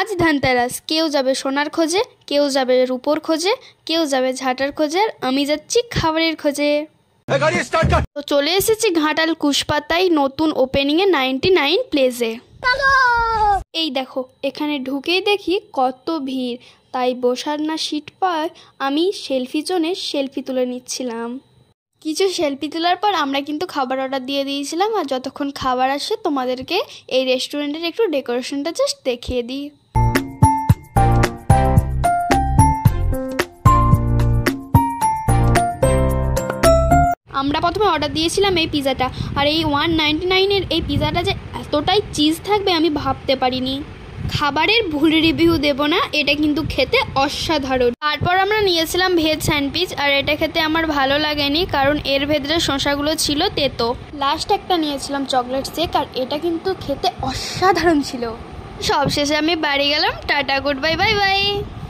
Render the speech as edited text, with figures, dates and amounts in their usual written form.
আজ ধনতেরাস, কেউ যাবে সোনার খোঁজে, কেউ যাবে রূপোর খোঁজে, কেউ যাবে ঝাঁটার খোঁজে, আর আমি যাচ্ছি খাবারের খোঁজে। তো চলে এসেছি ঘাটাল কুশপাতায় নতুন ওপেনিংয়ে 99 প্লেসে। এই দেখো, এখানে ঢুকেই দেখি কত ভিড়, তাই বসার না সিট পায় আমি সেলফি জোনে সেলফি তুলে নিচ্ছিলাম। কিছু সেলফি তোলার পর আমরা কিন্তু খাবার অর্ডার দিয়ে দিয়েছিলাম, আর যতক্ষণ খাবার আসে তোমাদেরকে এই রেস্টুরেন্টের একটু ডেকোরেশনটা জাস্ট দেখিয়ে দিই। আমরা প্রথমে অর্ডার দিয়েছিলাম এই পিৎজাটা, আর এই 199-এর এই পিৎজাটা যে এতটাই চিজ থাকবে আমি ভাবতে পারিনি। খাবারের ভুল রিভিউ দেব না, এটা কিন্তু খেতে অসাধারণ। তারপর আমরা নিয়েছিলাম ভেজ স্যান্ডউইচ, আর এটা খেতে আমার ভালো লাগেনি কারণ এর ভেতরে শসাগুলো ছিল তেতো। লাস্ট একটা নিয়েছিলাম চকলেট শেক, আর এটা কিন্তু খেতে অসাধারণ ছিল। সবশেষে আমি বাড়ি গেলাম। Tata, good bye, bye bye.